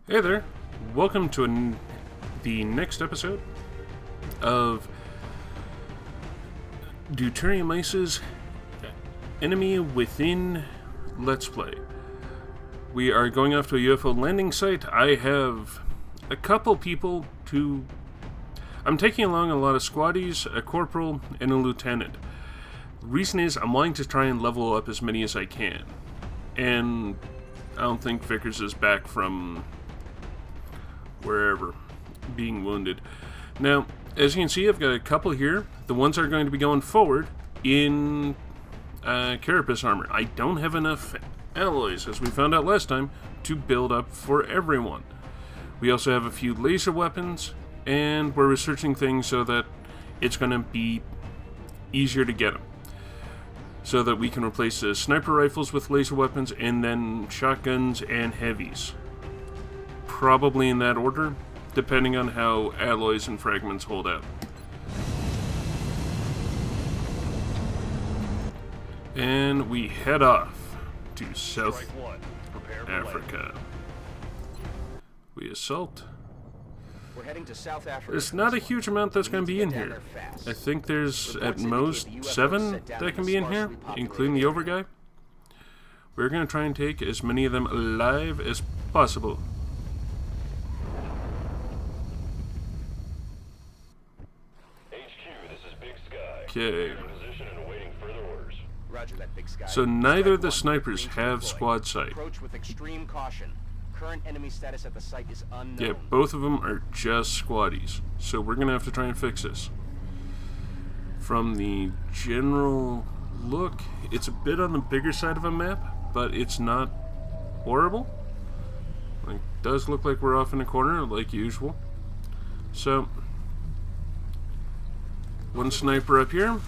Hey there, welcome to the next episode of Deuterium Ice's Enemy Within Let's Play. We are going off to a UFO landing site. I have a couple people to... I'm taking along a lot of squaddies, a corporal, and a lieutenant. The reason is I'm wanting to try and level up as many as I can. And I don't think Vickers is back from wherever, being wounded. Now, as you can see, I've got a couple here. The ones that are going to be going forward in carapace armor. I don't have enough alloys, as we found out last time, to build up for everyone. We also have a few laser weapons, and we're researching things so that it's going to be easier to get them. So that we can replace the sniper rifles with laser weapons, and then shotguns and heavies. Probably in that order, depending on how alloys and fragments hold out. And we head off to South Africa. We assault. We're heading to South Africa. There's not a huge amount that's going to be in here. I think there's at most 7 that can be in here, including the over guy. We're going to try and take as many of them alive as possible. Okay. Roger that, Big Sky. So neither of the snipers have squad sight. Approach with extreme caution. Current enemy status at the site is unknown. Yeah, both of them are just squaddies. So we're gonna have to try and fix this. From the general look, it's a bit on the bigger side of a map, but it's not horrible. Like, does look like we're off in a corner, like usual. So, one sniper up here.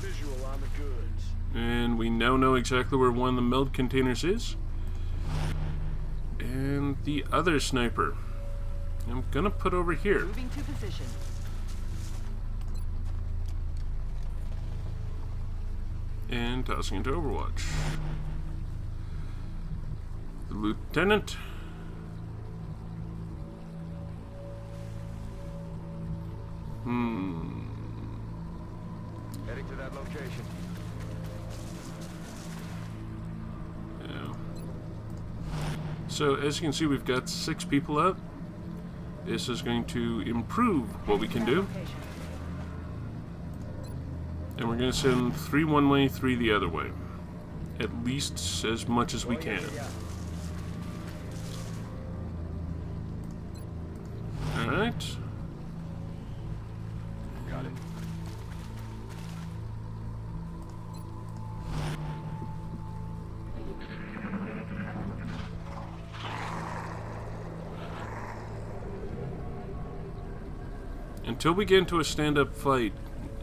And we now know exactly where one of the meld containers is. And the other sniper, I'm gonna put over here. Moving to position. And tossing into Overwatch. The lieutenant. Heading to that location. So, as you can see, we've got 6 people out. This is going to improve what we can do. And we're going to send 3 one way, 3 the other way. At least as much as we can. Alright. Got it. Until we get into a stand-up fight,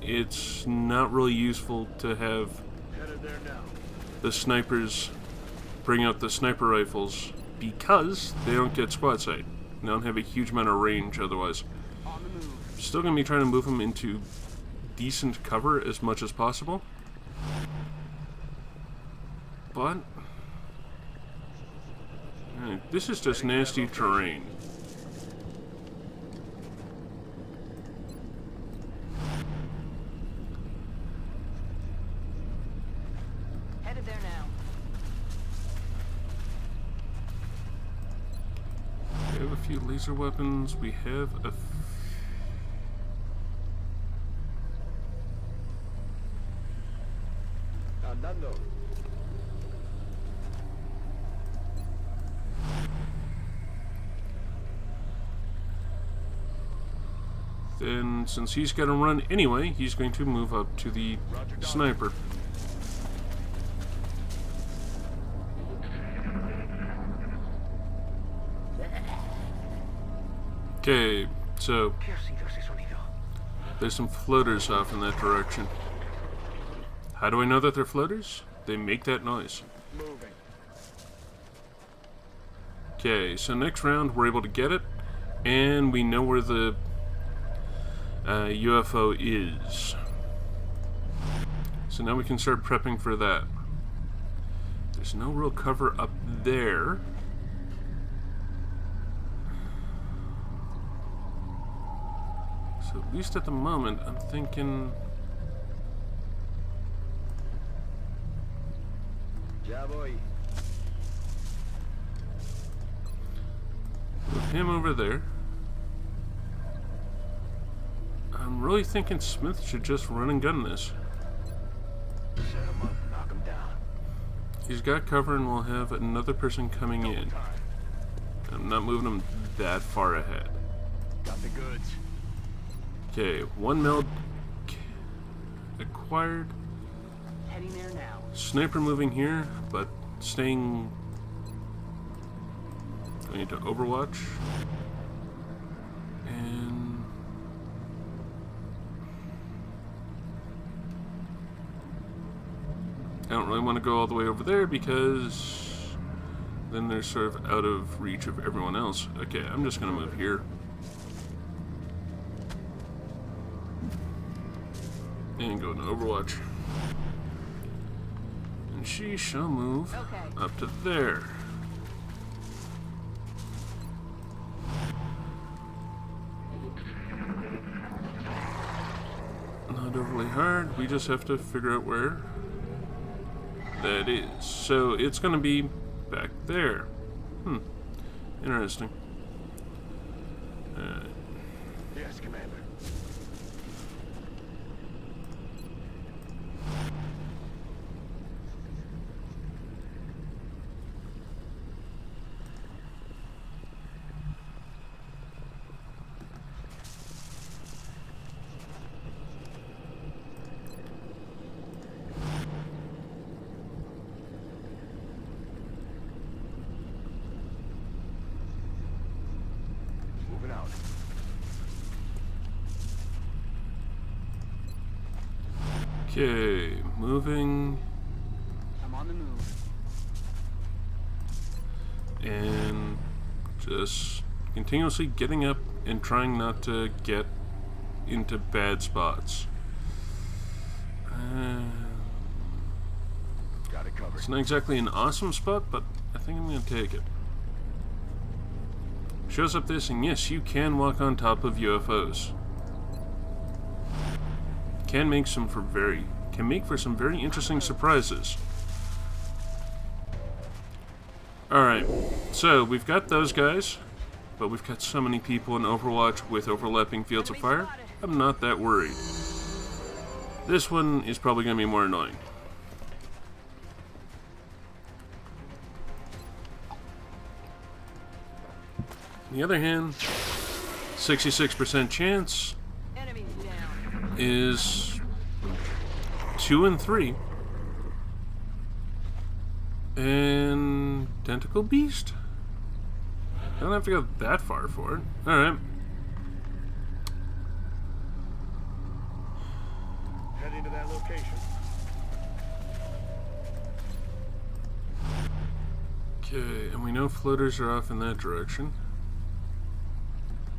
it's not really useful to have the snipers bring out the sniper rifles because they don't get squad sight. They don't have a huge amount of range otherwise. Still going to be trying to move them into decent cover as much as possible. But this is just nasty terrain. Headed there now. We have a few laser weapons. We have a... Nando. Then, since he's got to run anyway, he's going to move up to the sniper. Okay, so there's some floaters off in that direction. How do I know that they're floaters? They make that noise. Okay, so next round we're able to get it, and we know where the UFO is. So now we can start prepping for that. There's no real cover up there. So at least at the moment, I'm thinking... Ya voy. With him over there. I'm really thinking Smith should just run and gun this. Set him up, knock him down. He's got cover and we'll have another person coming in. I'm not moving him that far ahead. Got the goods. Okay, one meld acquired. Heading there now. Sniper moving here, but staying... Going into Overwatch. And... I don't really want to go all the way over there because then they're sort of out of reach of everyone else. Okay, I'm just going to move here. And go into Overwatch. And she shall move up to there. Not overly hard, we just have to figure out where that is. So it's going to be back there. Interesting. Yes, Commander. Moving out. Okay, moving I'm on the move. and just continuously getting up and trying not to get into bad spots. Got it covered. It's not exactly an awesome spot, but I think I'm going to take it. Shows up this, and yes, you can walk on top of UFOs. Can make for some very interesting surprises. Alright, so we've got those guys, but we've got so many people in Overwatch with overlapping fields of fire, I'm not that worried. This one is probably going to be more annoying. On the other hand, 66% chance Enemies down. is 2 and 3. And Tentacle Beast? I don't have to go that far for it. Alright. Heading to that location. Okay, and we know floaters are off in that direction.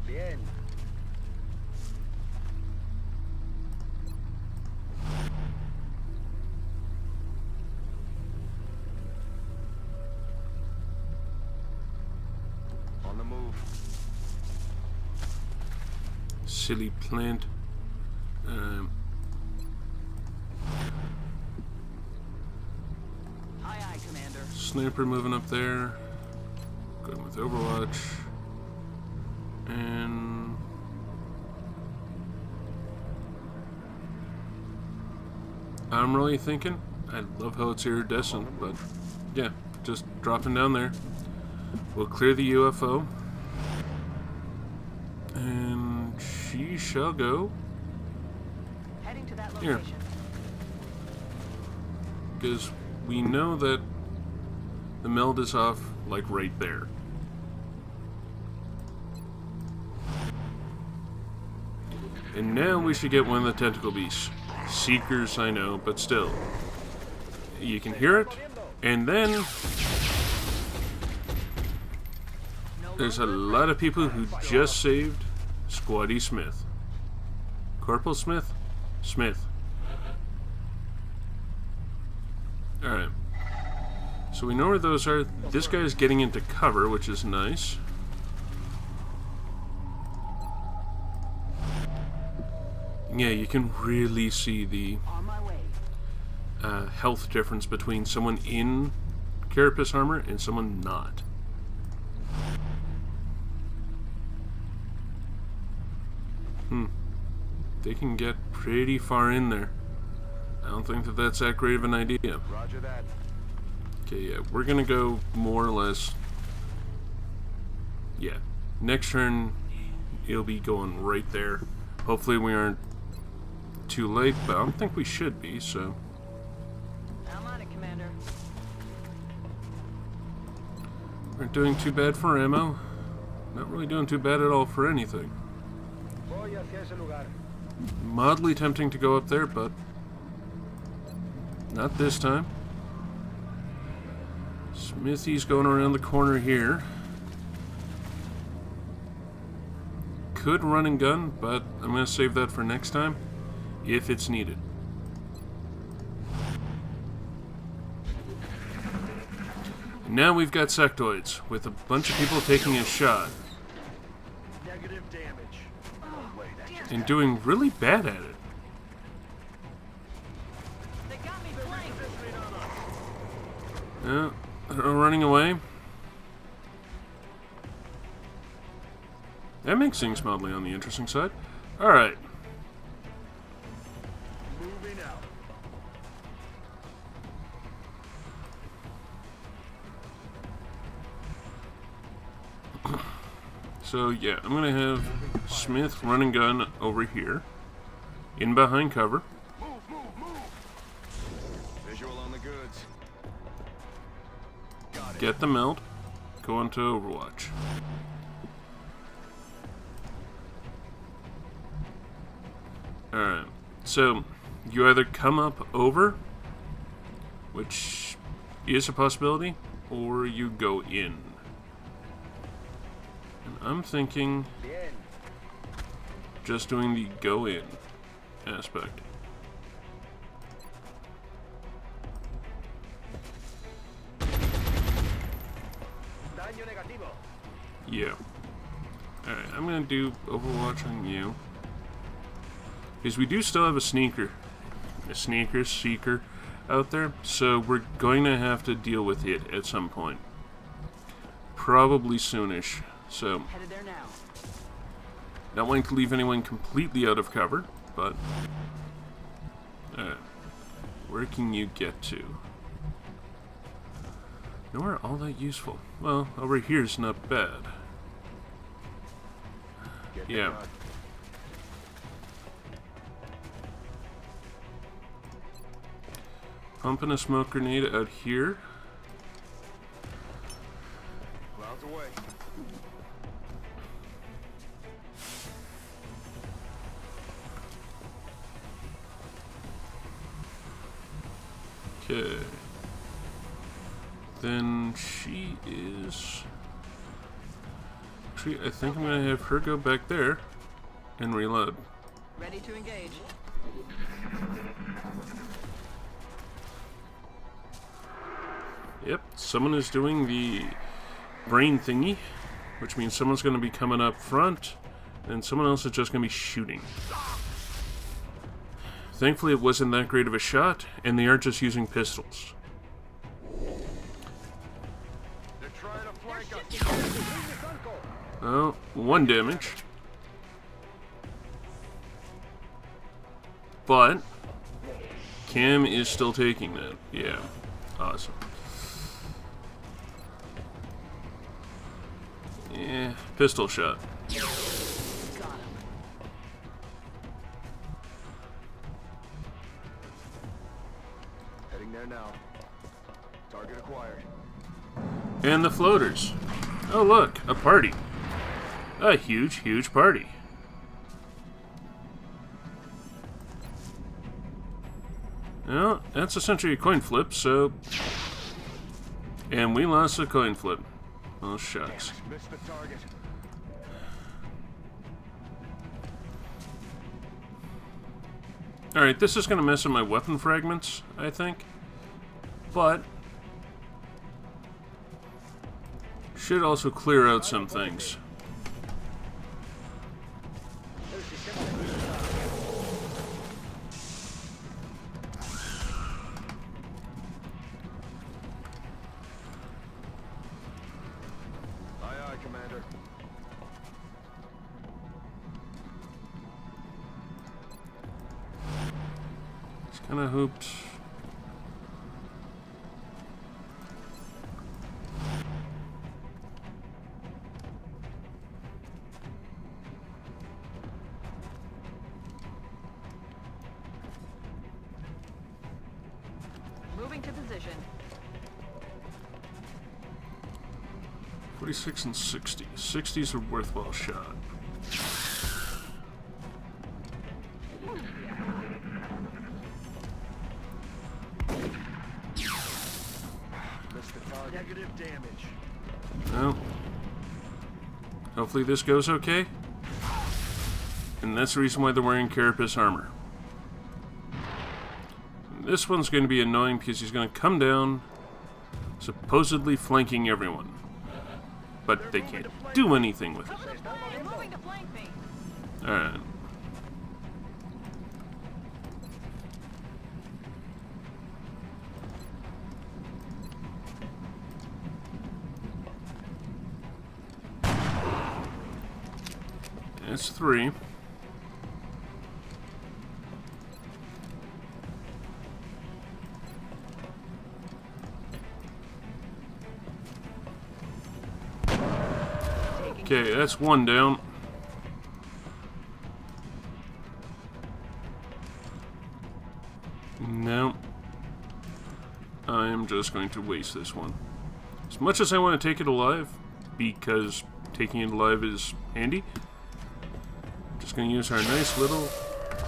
Bien. On the move. Silly plant. Aye, aye, Commander. Sniper moving up there. Going with Overwatch. And I'm really thinking, I love how it's iridescent, but yeah, just dropping down there. We'll clear the UFO. And she shall go Heading to that Here. location. because we know that the meld is off, like right there. And now we should get one of the tentacle beasts. Seekers, I know, but still. You can hear it, and then there's a lot of people who just saved Squatty Smith. Corporal Smith? Smith. Alright. So we know where those are. This guy's getting into cover, which is nice. Yeah, you can really see the On my way. health difference between someone in carapace armor and someone not. They can get pretty far in there. I don't think that that's that great of an idea. Roger that. Okay, yeah, we're gonna go more or less. Yeah, next turn it'll be going right there. Hopefully we aren't too late, but I don't think we should be, so. I'm on it, Commander. Aren't doing too bad for ammo. Not really doing too bad at all for anything. Mildly tempting to go up there, but not this time. Smithy's going around the corner here. Could run and gun, but I'm going to save that for next time, if it's needed. Now we've got sectoids, with a bunch of people taking a shot. Negative damage. And doing really bad at it. They got me flanked. Yeah, they're running away. That makes things mildly on the interesting side. Alright. Moving out. So yeah, I'm gonna have Smith run and gun over here. In behind cover. Move, move, move. Visual on the goods. Got it. Get the meld. Go into Overwatch. Alright. So you either come up over, which is a possibility, or you go in. And I'm thinking Bien. just doing the go in aspect. Daño negativo. Yeah. Alright, I'm gonna do Overwatch on you. Because we do still have a seeker out there, so we're going to have to deal with it at some point. Probably soonish. So, Headed there now. not wanting to leave anyone completely out of cover, but where can you get to? Nowhere all that useful. Well, over here's not bad. Get the Yeah. gun. Pumping a smoke grenade out here. Clouds away. Okay. Then she is... Actually, I think I'm going to have her go back there and reload. Ready to engage. Yep, someone is doing the brain thingy, which means someone's going to be coming up front, and someone else is just going to be shooting. Thankfully, it wasn't that great of a shot, and they aren't just using pistols. They're trying to flank us. Oh, 1 damage. But Cam is still taking that. Yeah, awesome. Yeah, pistol shot. Got him. Heading there now. Target acquired. And the floaters. Oh look, a party. A huge, huge party. Well, that's essentially a coin flip, so... And we lost a coin flip. Oh, shucks. Missed the target. Alright, this is going to mess up my weapon fragments, I think. But... should also clear out some things. Commander. Just kind of hoped. Moving to position. 46 and 60. 60's a worthwhile shot. Missed the target. Negative damage. Well, hopefully this goes okay. And that's the reason why they're wearing carapace armor. And this one's going to be annoying because he's going to come down, supposedly flanking everyone. But they can't do anything with it. They're moving to flank me. Alright. That's 3. Okay, that's 1 down. No. I am just going to waste this one. As much as I want to take it alive, because taking it alive is handy, I'm just going to use our nice little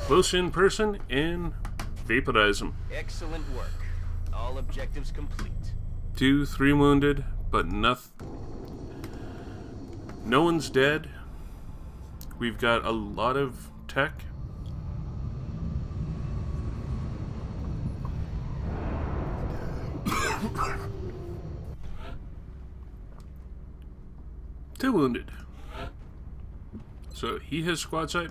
close-in person and vaporize him. Excellent work. All objectives complete. 2, 3 wounded, but nothing. No one's dead. We've got a lot of tech. Two wounded. So he has squad sight.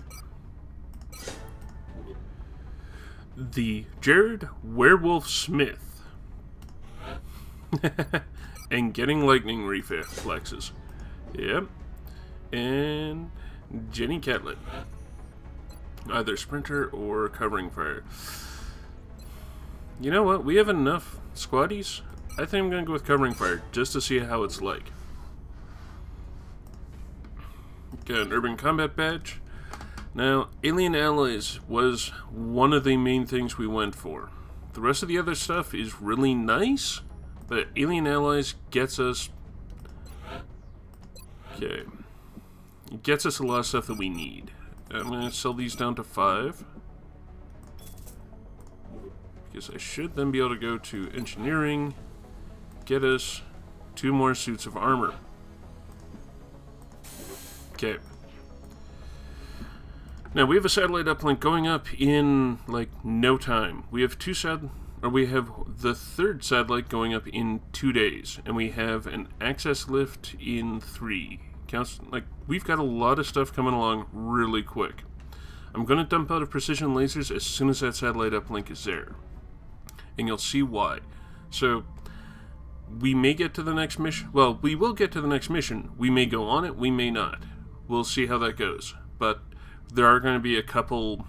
The Jared Werewolf Smith. And getting lightning reflexes. Yep. And Jenny Catlett. Either sprinter or covering fire. You know what? We have enough squaddies. I think I'm going to go with covering fire just to see how it's like. Got an urban combat badge. Now, alien allies was one of the main things we went for. The rest of the other stuff is really nice, but alien allies gets us... Okay. It gets us a lot of stuff that we need. I'm going to sell these down to 5. Because I should then be able to go to engineering, get us 2 more suits of armor. Okay. Now we have a satellite uplink going up in like no time. We have we have the 3rd satellite going up in 2 days, and we have an access lift in 3. Counts like we've got a lot of stuff coming along really quick. I'm going to dump out of precision lasers as soon as that satellite uplink is there, and you'll see why. So we may get to the next mission. Well, we will get to the next mission. We may go on it. We may not. We'll see how that goes. But there are going to be a couple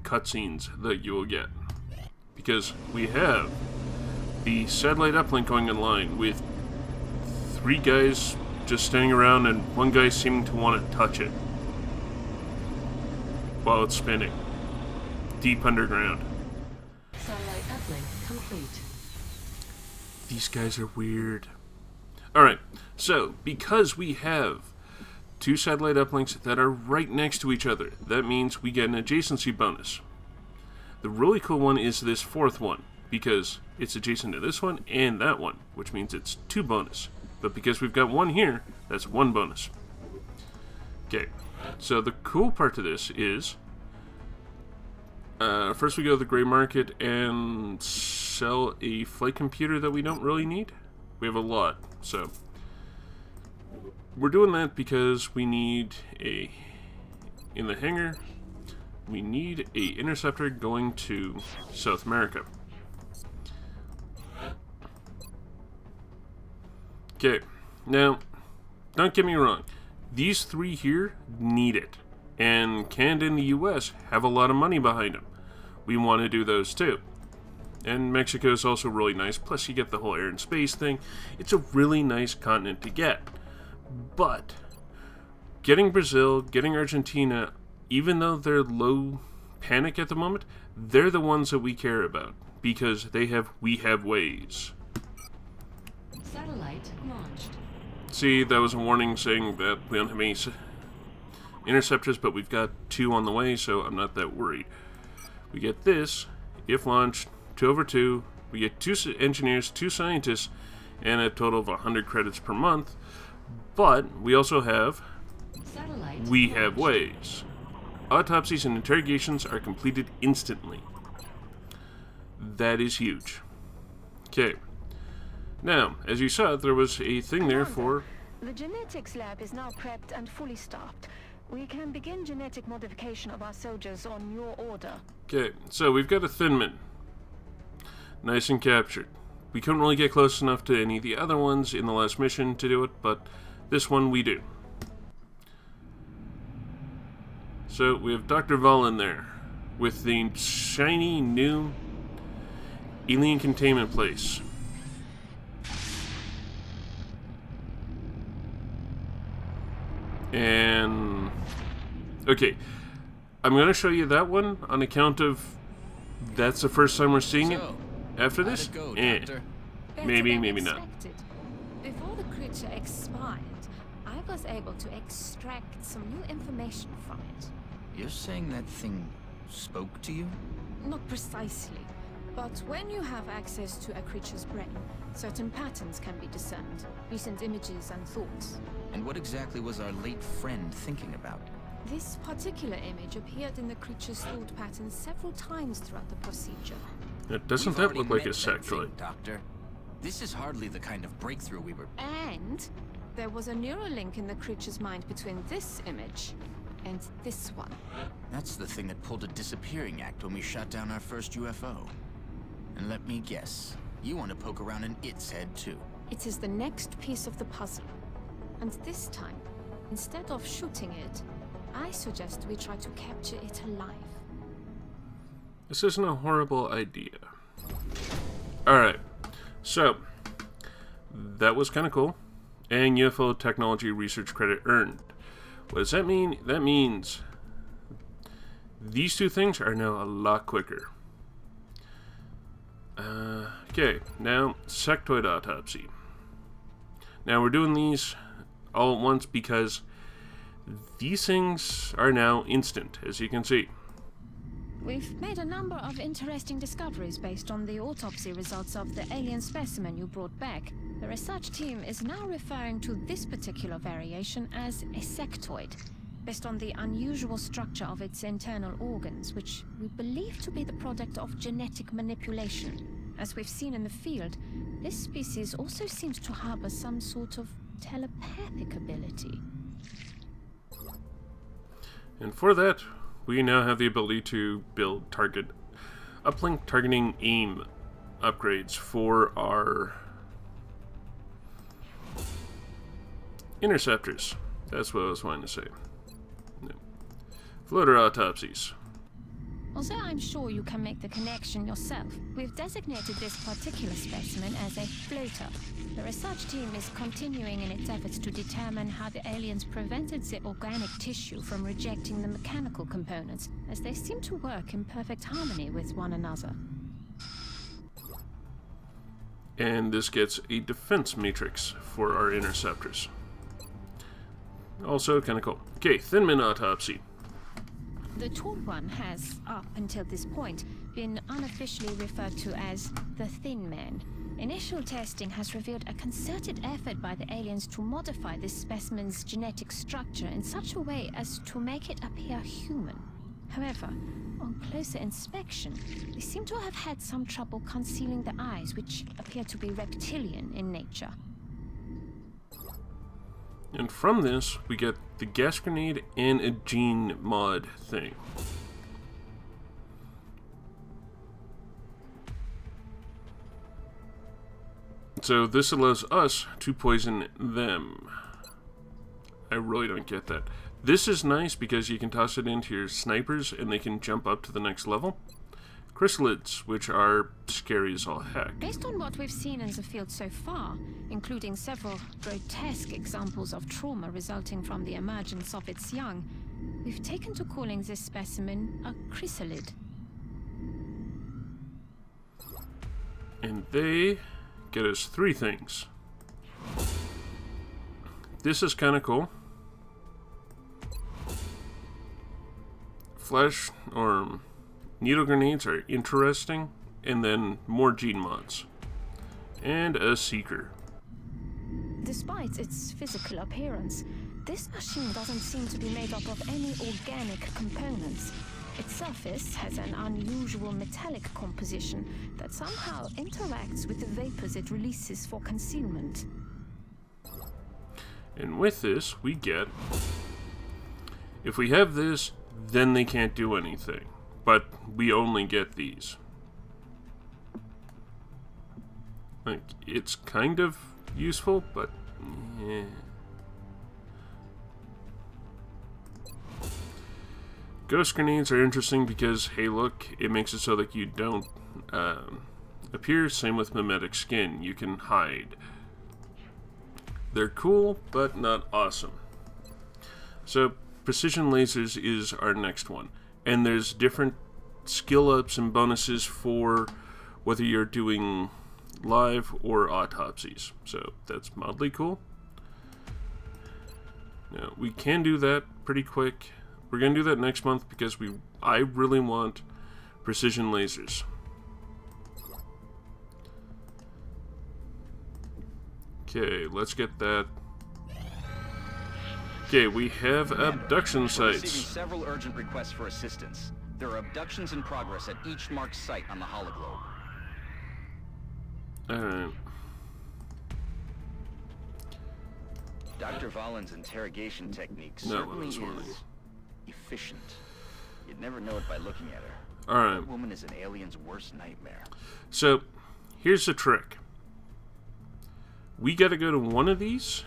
cutscenes that you will get, because we have the satellite uplink going in line with 3 guys just standing around and 1 guy seeming to want to touch it while it's spinning deep underground. Satellite uplink complete. These guys are weird. Alright, so because we have 2 satellite uplinks that are right next to each other, that means we get an adjacency bonus. The really cool one is this 4th one, because it's adjacent to this one and that one, which means it's 2 bonus. But because we've got 1 here, that's 1 bonus. Okay, so the cool part to this is, first we go to the gray market and sell a flight computer that we don't really need. We have a lot, so we're doing that because we need in the hangar, we need a interceptor going to South America. Okay, now, don't get me wrong. These three here need it. And Canada and the US have a lot of money behind them. We want to do those too. And Mexico is also really nice. Plus, you get the whole air and space thing. It's a really nice continent to get. But getting Brazil, getting Argentina, even though they're low panic at the moment, they're the ones that we care about because we have ways. Satellite launched. See, that was a warning saying that we don't have any interceptors, but we've got 2 on the way, so I'm not that worried. We get this, if launched, 2/2. We get 2 engineers, 2 scientists, and a total of 100 credits per month. But we also have, we have ways. Autopsies and interrogations are completed instantly. That is huge. Okay. Now, as you saw, there was a thing there for... The genetics lab is now prepped and fully staffed. We can begin genetic modification of our soldiers on your order. Okay, so we've got a Thin Man. Nice and captured. We couldn't really get close enough to any of the other ones in the last mission to do it, but this one we do. So we have Dr. Valen there with the shiny new alien containment place. And okay, I'm going to show you that one on account of that's the first time we're seeing it. After this, maybe not. Before the creature expired, I was able to extract some new information from it. You're saying that thing spoke to you? Not precisely, but when you have access to a creature's brain, certain patterns can be discerned, recent images and thoughts. And what exactly was our late friend thinking about? This particular image appeared in the creature's thought patterns several times throughout the procedure. Doesn't that look like a sectoid? Doctor? This is hardly the kind of breakthrough we were... And there was a neural link in the creature's mind between this image and this one. That's the thing that pulled a disappearing act when we shot down our first UFO. And let me guess, you want to poke around in its head too. It is the next piece of the puzzle. And this time, instead of shooting it, I suggest we try to capture it alive. This isn't a horrible idea. Alright, so that was kind of cool. And UFO technology research credit earned. What does that mean? That means these 2 things are now a lot quicker. Okay, now sectoid autopsy. Now we're doing these all at once because these things are now instant, as you can see. We've made a number of interesting discoveries based on the autopsy results of the alien specimen you brought back. The research team is now referring to this particular variation as a sectoid, based on the unusual structure of its internal organs, which we believe to be the product of genetic manipulation. As we've seen in the field, this species also seems to harbor some sort of telepathic ability. And for that, we now have the ability to build uplink targeting aim upgrades for our interceptors. That's what I was wanting to say. No. Floater autopsies. Although I'm sure you can make the connection yourself, we've designated this particular specimen as a floater. The research team is continuing in its efforts to determine how the aliens prevented the organic tissue from rejecting the mechanical components, as they seem to work in perfect harmony with one another. And this gets a defense matrix for our interceptors. Also kind of cool. Okay, Thin Man autopsy. The tall one has, up until this point, been unofficially referred to as the Thin Man. Initial testing has revealed a concerted effort by the aliens to modify this specimen's genetic structure in such a way as to make it appear human. However, on closer inspection, they seem to have had some trouble concealing the eyes, which appear to be reptilian in nature. And from this, we get the gas grenade and a gene mod thing. So this allows us to poison them. I really don't get that. This is nice because you can toss it into your snipers and they can jump up to the next level. Chrysalids, which are scary as all heck. Based on what we've seen in the field so far, including several grotesque examples of trauma resulting from the emergence of its young, we've taken to calling this specimen a chrysalid. And they get us 3 things. This is kind of cool. Flash or needle grenades are interesting, and then more gene mods. And a seeker. Despite its physical appearance, this machine doesn't seem to be made up of any organic components. Its surface has an unusual metallic composition that somehow interacts with the vapors it releases for concealment. And with this, we get... If we have this, then they can't do anything. But we only get these. Like, it's kind of useful, but... yeah. Ghost grenades are interesting because, hey look, it makes it so that you don't appear. Same with mimetic skin. You can hide. They're cool, but not awesome. So, precision lasers is our next one. And there's different skill ups and bonuses for whether you're doing live or autopsies. So, that's mildly cool. Now, we can do that pretty quick. We're going to do that next month because I really want precision lasers. Okay, let's get that. Okay, we have abduction We're receiving sites. several urgent requests for assistance. There are abductions in progress at each marked site on the hologlobe. Alright. Dr. Valen's interrogation technique No, certainly this one is efficient. You'd never know it by looking at her. Alright. That woman is an alien's worst nightmare. So, here's the trick. We gotta go to one of these.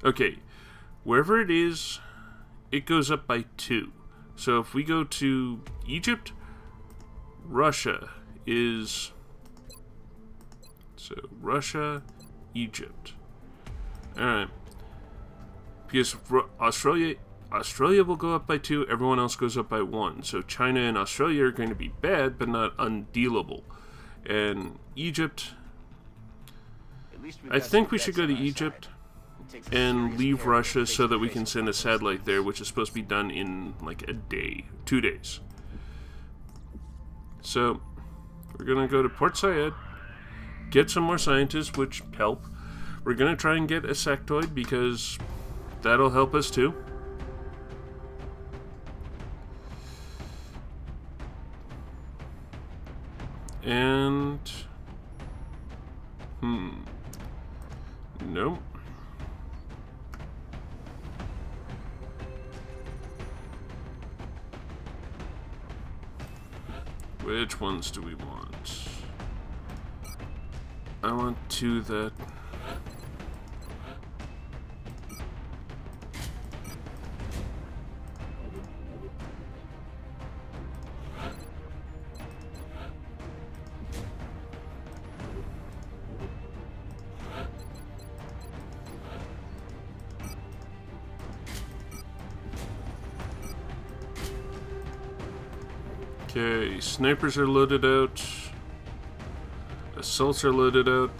Okay, wherever it is, it goes up by 2. So if we go to Egypt, Russia is... So, Russia, Egypt. Alright. Because Australia will go up by 2, everyone else goes up by 1. So China and Australia are going to be bad, but not undealable. And Egypt... At least we've I got think some we should bets go to on our Egypt side. It takes a and serious leave pair of Russia so that we face-to-face can send a with satellite there, those which is supposed to be done in like a day, 2 days. So we're gonna go to Port Said, get some more scientists, which help. We're gonna try and get a sectoid because that'll help us too. And nope. Which ones do we want? I want 2 that... Okay, snipers are loaded out. Assaults are loaded out.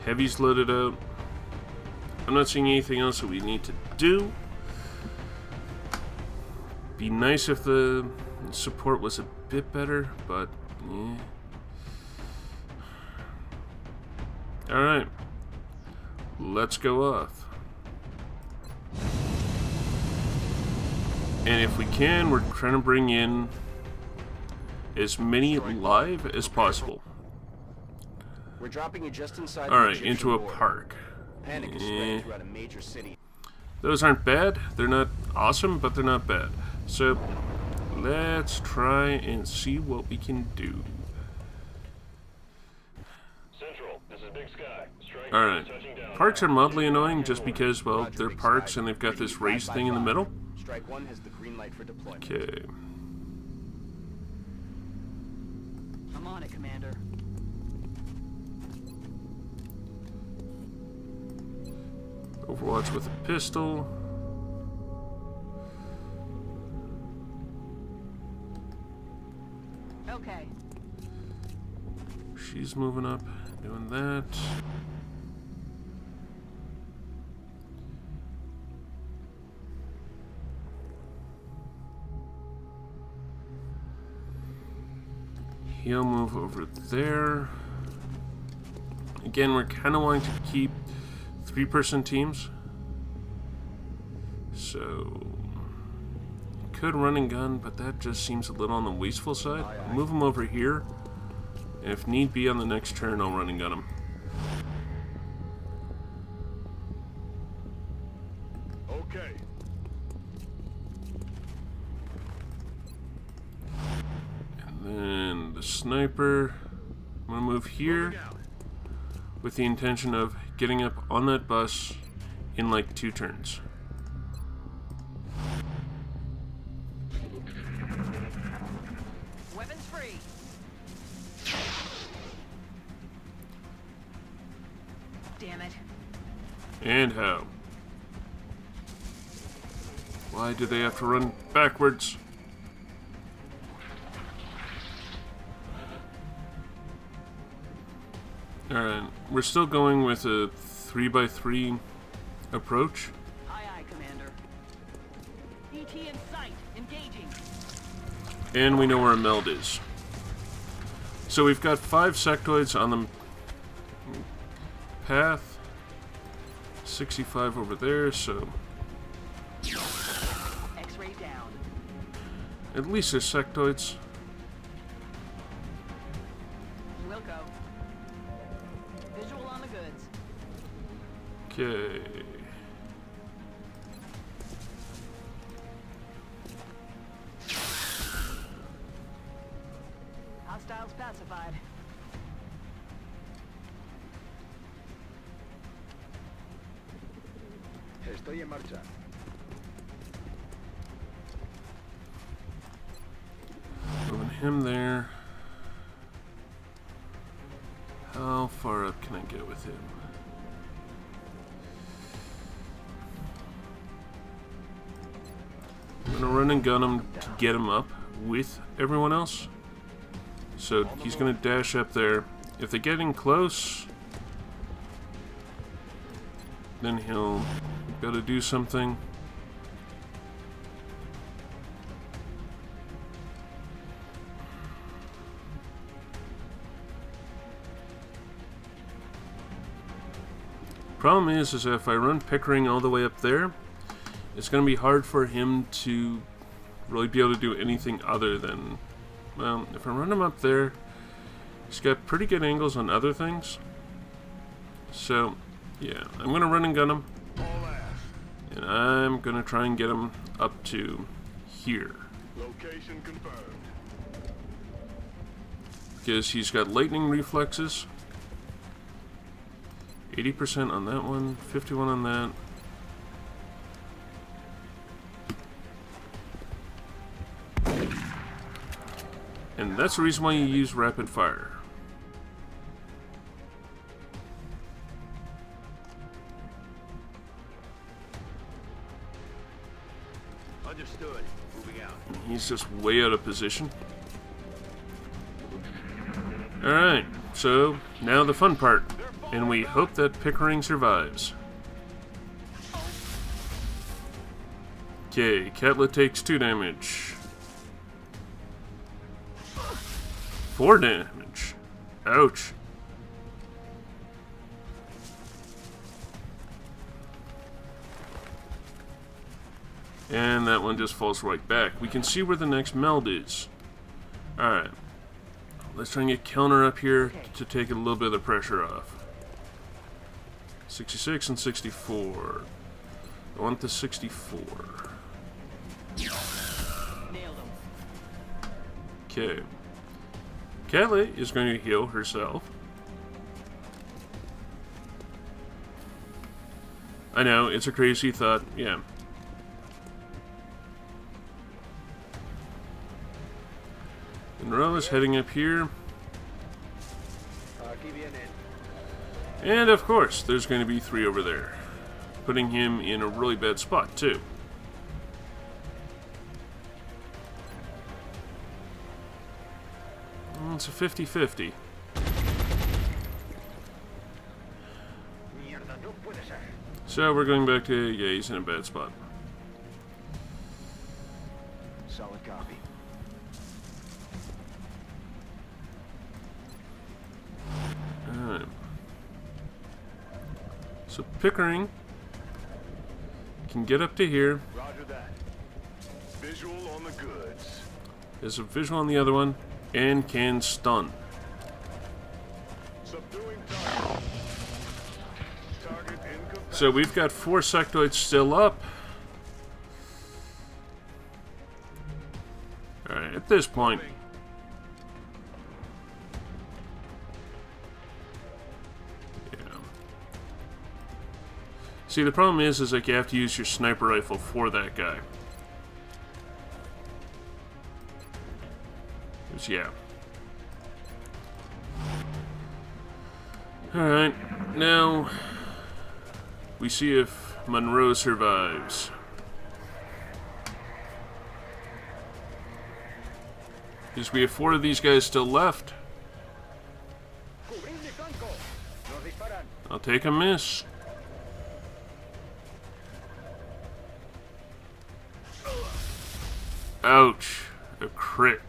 Heavy's loaded out. I'm not seeing anything else that we need to do. Be nice if the support was a bit better, but yeah. Alright. Let's go off. And if we can, we're trying to bring in as many live as possible. We're dropping you just inside All the right, Egyptian into a border. park. Panic is spreading throughout a major city. Those aren't bad. They're not awesome, but they're not bad. So let's try and see what we can do. Alright. Parks are mildly annoying just because, well, they're parks and they've got this race thing in the middle. Strike 1 has the green light for deployment. Okay. I'm on it, Commander. Overwatch with a pistol. Okay. She's moving up, doing that. He'll move over there. Again, we're kind of wanting to keep 3-person teams. So, could run and gun, but that just seems a little on the wasteful side. I'll move him over here. And if need be on the next turn, I'll run and gun him. Okay. And then the sniper, I'm gonna move here with the intention of getting up on that bus in like 2 turns. Weapons free. Damn it. And how? Why do they have to run backwards? Alright, we're still going with a 3x3 approach. Aye, aye, Commander. ET in sight. Engaging. And we know where a meld is. So we've got 5 sectoids on the path. 65 over there, so X-ray down. at least there's sectoids. Wilco. Visual on the goods. Okay. Hostiles pacified. Estoy en marcha. Moving him there. How far up can I get with him? I'm gonna run and gun him to get him up with everyone else. So he's gonna dash up there. If they get in close, then he'll gotta do something. Problem is if I run Pickering all the way up there, it's going to be hard for him to really be able to do anything other than, well, if I run him up there, he's got pretty good angles on other things. So, yeah, I'm going to run and gun him, All ass. and I'm going to try and get him up to here. Location confirmed. Because he's got lightning reflexes. 80% on that one, 51 on that. And that's the reason why you use rapid fire. Understood. Moving out. He's just way out of position. Alright, so now the fun part. And we hope that Pickering survives. Okay, Catlet takes 2 damage. 4 damage. Ouch. And that one just falls right back. We can see where the next meld is. Alright. Let's try and get Kellner up here to take a little bit of the pressure off. 66 and 64. I want the 64. Nailed him. Okay. Kelly is going to heal herself. I know, it's a crazy thought, yeah. Monroe is heading up here. Aquí vienen. And of course, there's going to be 3 over there. Putting him in a really bad spot, too. It's a 50-50. Mierda, no puede ser. So we're going back to, yeah, he's in a bad spot. Solid copy. Alright. So Pickering can get up to here. Roger that. Visual on the goods. There's a visual on the other one, and can stun. Subduing target. Target incapacitated. So we've got 4 sectoids still up. Alright, at this point, see, the problem is like you have to use your sniper rifle for that guy. Yeah. Alright, now we see if Monroe survives. Because we have 4 of these guys still left. I'll take a miss. Ouch. A crit.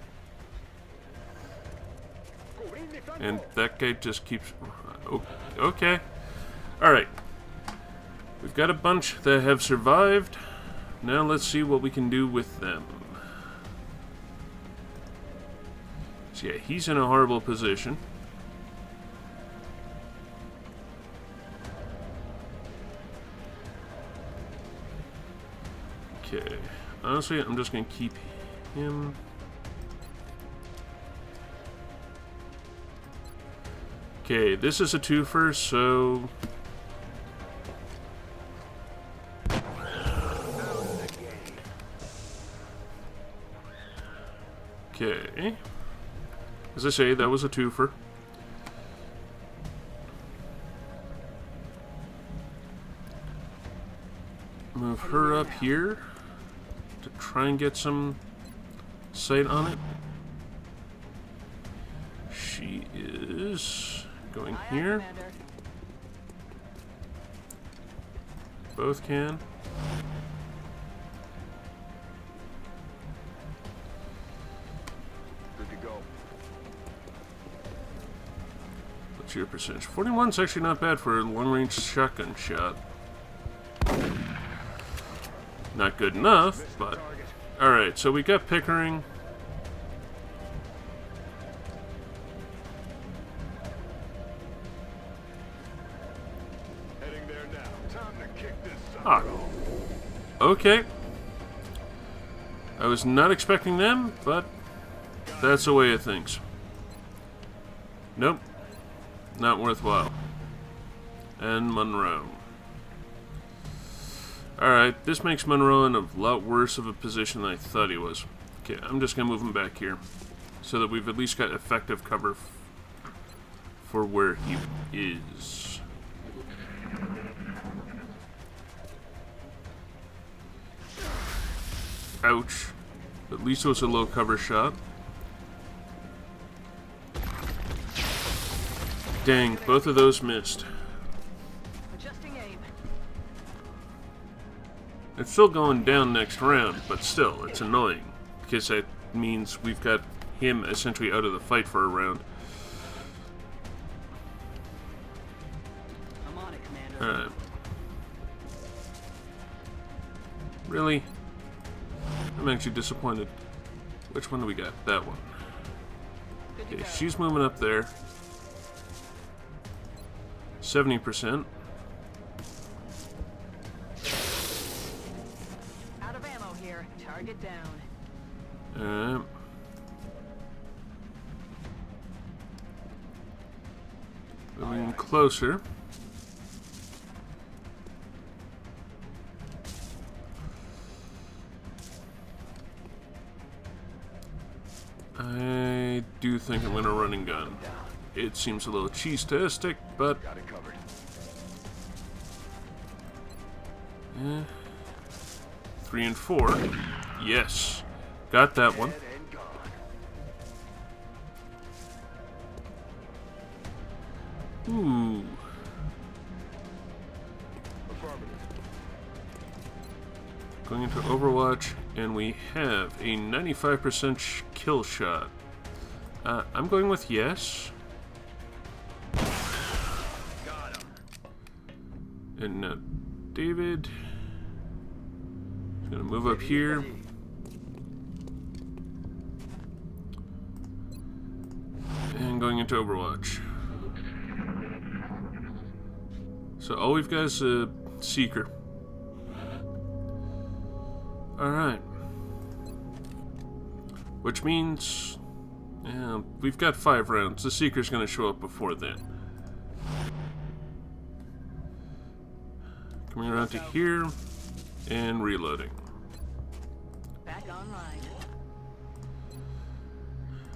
And that guy just keeps... Okay. Alright. We've got a bunch that have survived. Now let's see what we can do with them. So yeah, he's in a horrible position. Okay. Honestly, I'm just going to keep him. Okay, this is a twofer, so... Okay. As I say, that was a twofer. Move her up here to try and get some sight on it. She is going here. Both can. Good to go. What's your percentage? 41's actually not bad for a long-range shotgun shot. Not good enough, but... Alright, so we got Pickering. Heading there now. Time to kick this sucker Ah. off. Okay. I was not expecting them, but that's the way of things. Nope. Not worthwhile. And Monroe. Alright, this makes Monroe in a lot worse of a position than I thought he was. Okay, I'm just going to move him back here. So that we've at least got effective cover for where he is. Ouch. At least it was a low cover shot. Dang, both of those missed. Adjusting aim. It's still going down next round, but still, it's annoying. Because that means we've got him essentially out of the fight for a round. I'm on it, Commander. Alright. Really? I'm actually disappointed. Which one do we got? That one. Good to Okay, go. she's moving up there. 70%. Out of ammo here. Target down. Moving closer. I do think I'm going to run and gun. It seems a little cheese-tastic, but... Got it covered. 3 and 4. Yes. Got that one. Dead and gone. Ooh. Affirmative. Going into Overwatch, and we have a 95% kill shot. I'm going with yes. Got him. And now David is going to move up here. And going into Overwatch. So all we've got is a Seeker. Alright. Which means... yeah, we've got 5 rounds. The Seeker's going to show up before then. Coming around to here. And reloading. Back online.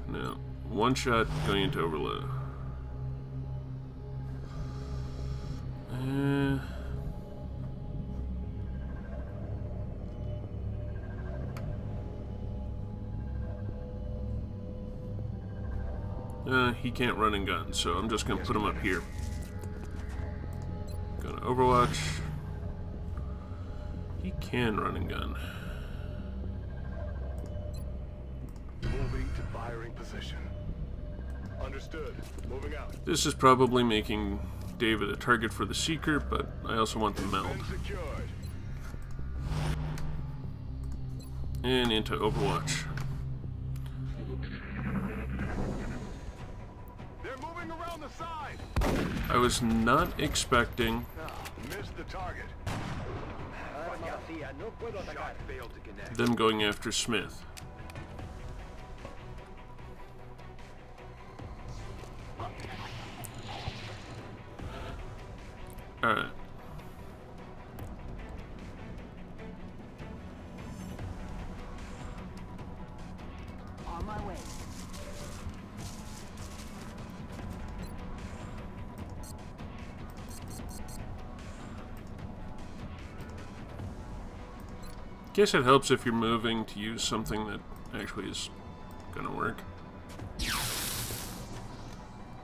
Now, one shot going into overload. He can't run and gun, so I'm just gonna put him up here. Gonna Overwatch. He can run and gun. Moving to firing position. Understood. Moving out. This is probably making David a target for the Seeker, but I also want the meld. Been secured. And into Overwatch. They're moving around the side. I was not expecting Missed the target. Shot failed to connect. them going after Smith. Alright. On my way. Guess it helps if you're moving to use something that actually is gonna work.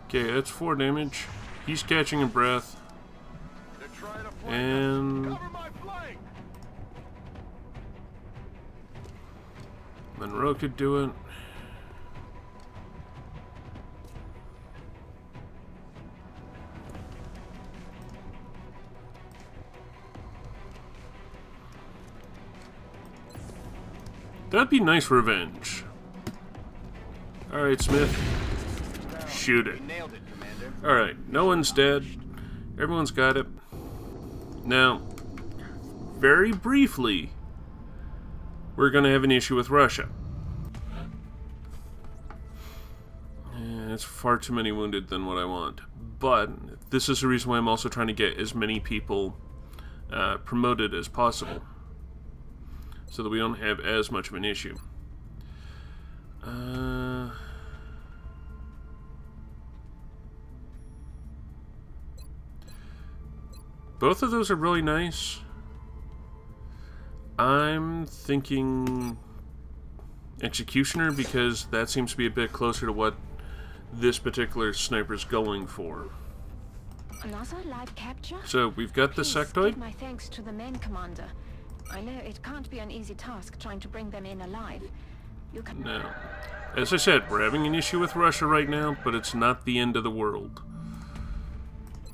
Okay, that's 4 damage. He's catching a breath. They're trying to flank us. And Cover my flank. Monroe could do it. That'd be nice revenge. Alright, Smith. Shoot it. Nailed it, Commander. Alright, no one's dead. Everyone's got it. Now, very briefly, we're going to have an issue with Russia. It's far too many wounded than what I want. But this is the reason why I'm also trying to get as many people promoted as possible, so that we don't have as much of an issue. Both of those are really nice. I'm thinking Executioner, because that seems to be a bit closer to what this particular sniper's going for. Another live capture? So we've got the Please Sectoid. give my thanks to the main commander. I know it can't be an easy task trying to bring them in alive. You can... Now, as I said, we're having an issue with Russia right now, but it's not the end of the world.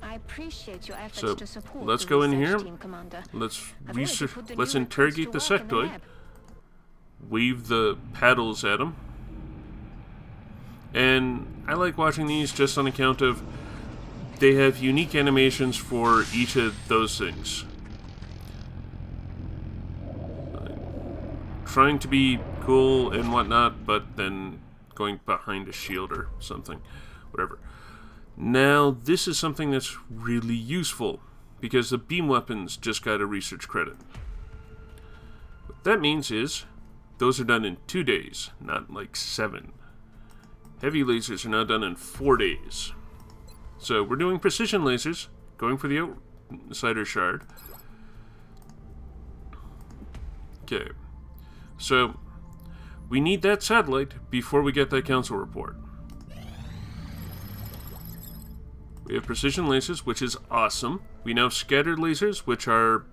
I appreciate your efforts So to support let's the go in research here. team, Commander. Let's I've already put the let's new interrogate the recruits to work in the Sectoid. lab. Weave the paddles at them. And I like watching these just on account of they have unique animations for each of those things. Trying to be cool and whatnot, but then going behind a shield or something. Whatever. Now, this is something that's really useful, because the beam weapons just got a research credit. What that means is, those are done in 2 days, not like 7. Heavy lasers are now done in 4 days. So we're doing precision lasers, going for the outsider shard. Okay. So we need that satellite before we get that council report. We have precision lasers, which is awesome. We now have scattered lasers, which are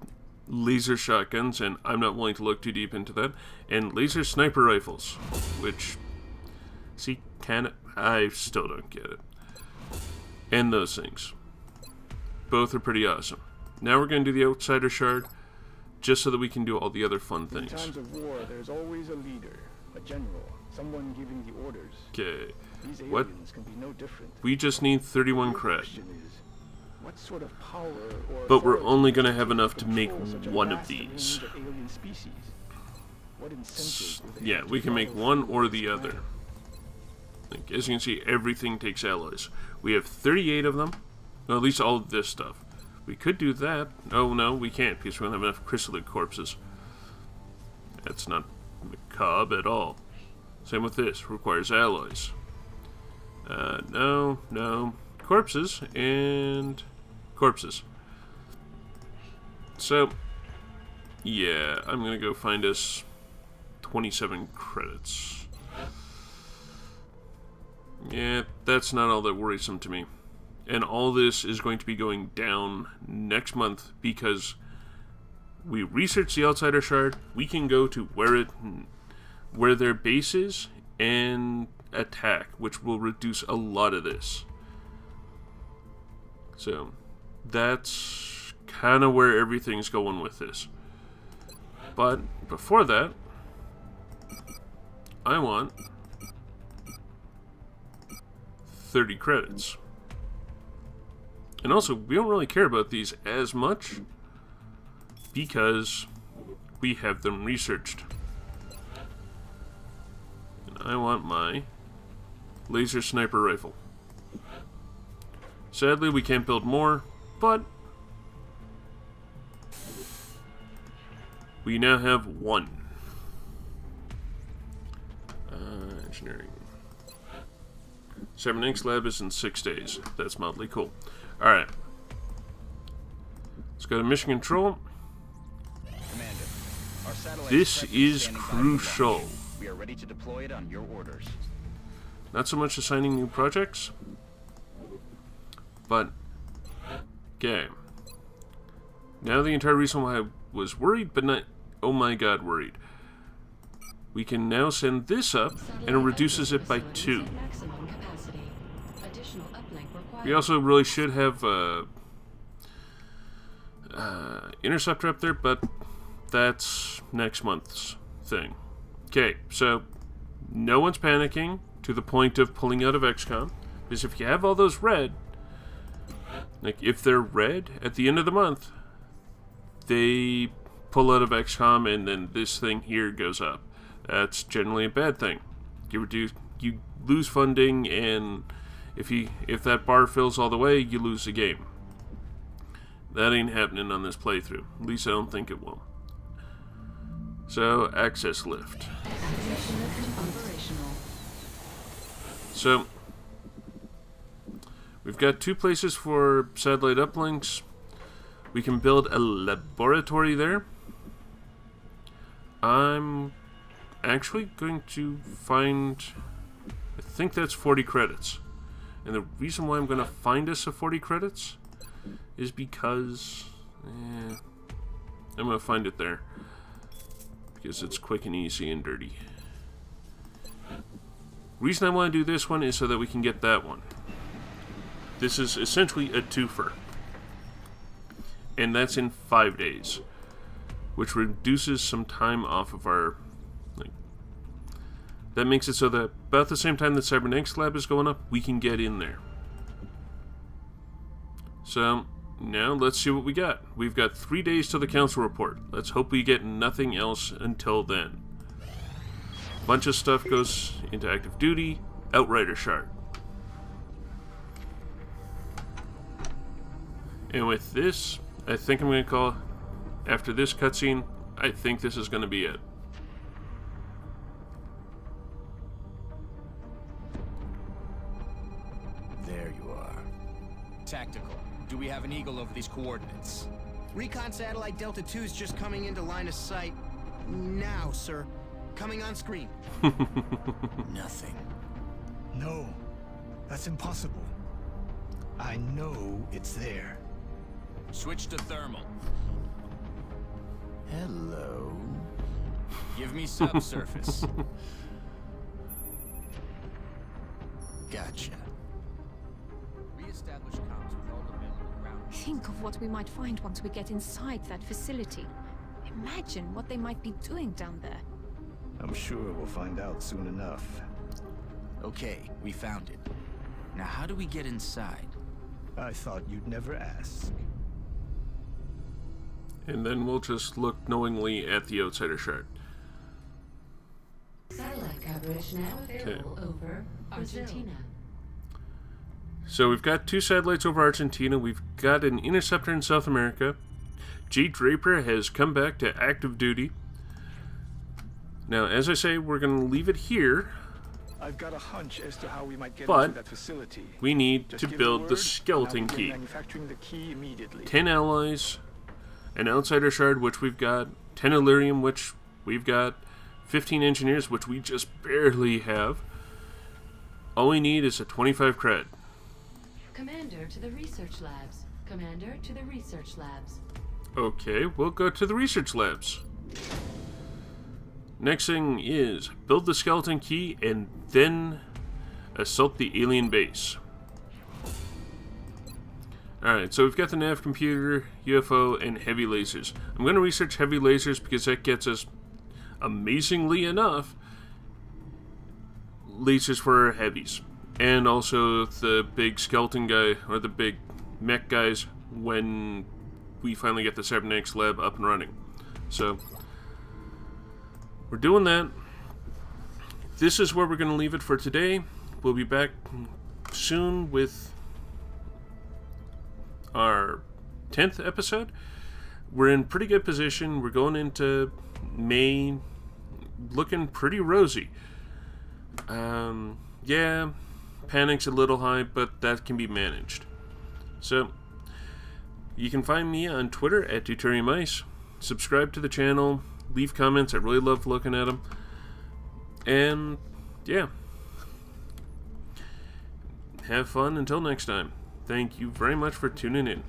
laser shotguns, and I'm not willing to look too deep into that. And laser sniper rifles, which, see, I still don't get it. And those things. Both are pretty awesome. Now we're going to do the outsider shard, just so that we can do all the other fun things. In times of war, there's always a leader, a general, someone giving the orders. Okay. These What? aliens can be no different. We just need 31 The cred. question is, what sort of power or But we're authority only going to does have it enough take to make control such a one of vast these. range of alien species? What incentives will they Yeah, have to we can make follow one through or with the this other. plan? Like, as you can see, everything takes alloys. We have 38 of them. Well, at least all of this stuff. We could do that. Oh, no, we can't, because we don't have enough chrysalid corpses. That's not macabre at all. Same with this. Requires alloys. No. Corpses and corpses. So, yeah, I'm going to go find us 27 credits. Yeah, that's not all that worrisome to me. And all this is going to be going down next month because we researched the outsider shard. We can go to where their base is and attack, which will reduce a lot of this. So that's kind of where everything's going with this. But before that, I want 30 credits. And also, we don't really care about these as much because we have them researched. And I want my laser sniper rifle. Sadly, we can't build more, but we now have one. Engineering. Cybernetics lab is in 6 days. That's mildly cool. Alright. Let's go to mission control. Commander, our satellite This prep is standing by for crucial. launch. We are ready to deploy it on your orders. Not so much assigning new projects, but okay. Now the entire reason why I was worried, but not oh my god worried. We can now send this up, and it reduces it by 2. Maximum capacity. Additional uplink required. We also really should have interceptor up there, but that's next month's thing. Okay, so no one's panicking to the point of pulling out of XCOM, because if you have all those red, like if they're red at the end of the month, they pull out of XCOM and then this thing here goes up. That's generally a bad thing. You lose funding, and if that bar fills all the way, you lose the game. That ain't happening on this playthrough. At least I don't think it will. So, access lift. Access lift operational. So, we've got 2 places for satellite uplinks. We can build a laboratory there. I'm actually going to find, I think that's 40 credits. And the reason why I'm going to find us a 40 credits is because I'm going to find it there. Because it's quick and easy and dirty. Reason I want to do this one is so that we can get that one. This is essentially a twofer. And that's in 5 days. Which reduces some time off of our... that makes it so that about the same time that Cybernetics Lab is going up, we can get in there. So, now let's see what we got. We've got 3 days till the council report. Let's hope we get nothing else until then. Bunch of stuff goes into active duty. Outrider shard. And with this, I think I'm going to call, after this cutscene, I think this is going to be it. an eagle over these coordinates. Recon satellite Delta 2 is just coming into line of sight now, sir. Coming on screen. Nothing. No, that's impossible. I know it's there. Switch to thermal. Hello. Give me subsurface. Gotcha. Reestablish comms with all available ground. Think of what we might find once we get inside that facility. Imagine what they might be doing down there. I'm sure we'll find out soon enough. Okay, we found it. Now how do we get inside? I thought you'd never ask. And then we'll just look knowingly at the outsider shard. Satellite coverage now available over Argentina. So we've got 2 satellites over Argentina. We've got an interceptor in South America. G. Draper has come back to active duty. Now, as I say, we're going to leave it here. I've got a hunch as to how we might get But into that facility. we need Just to give build word, the skeleton and I'll begin key. manufacturing the key immediately. 10 alloys, an outsider shard, which we've got, 10 Illyrium, which we've got, 15 engineers, which we just barely have. All we need is a 25 cred. Commander to the research labs. Commander to the research labs. Okay, we'll go to the research labs. Next thing is build the skeleton key and then assault the alien base. Alright, so we've got the nav computer, UFO, and heavy lasers. I'm going to research heavy lasers because that gets us, amazingly enough, lasers for our heavies. And also the big skeleton guy, or the big mech guys, when we finally get the cybernetics lab up and running. So, we're doing that. This is where we're going to leave it for today. We'll be back soon with our 10th episode. We're in pretty good position. We're going into May looking pretty rosy. Yeah, panic's a little high, but that can be managed. So, you can find me on Twitter at DeuteriumIce. Subscribe to the channel. Leave comments. I really love looking at them. And, yeah. Have fun until next time. Thank you very much for tuning in.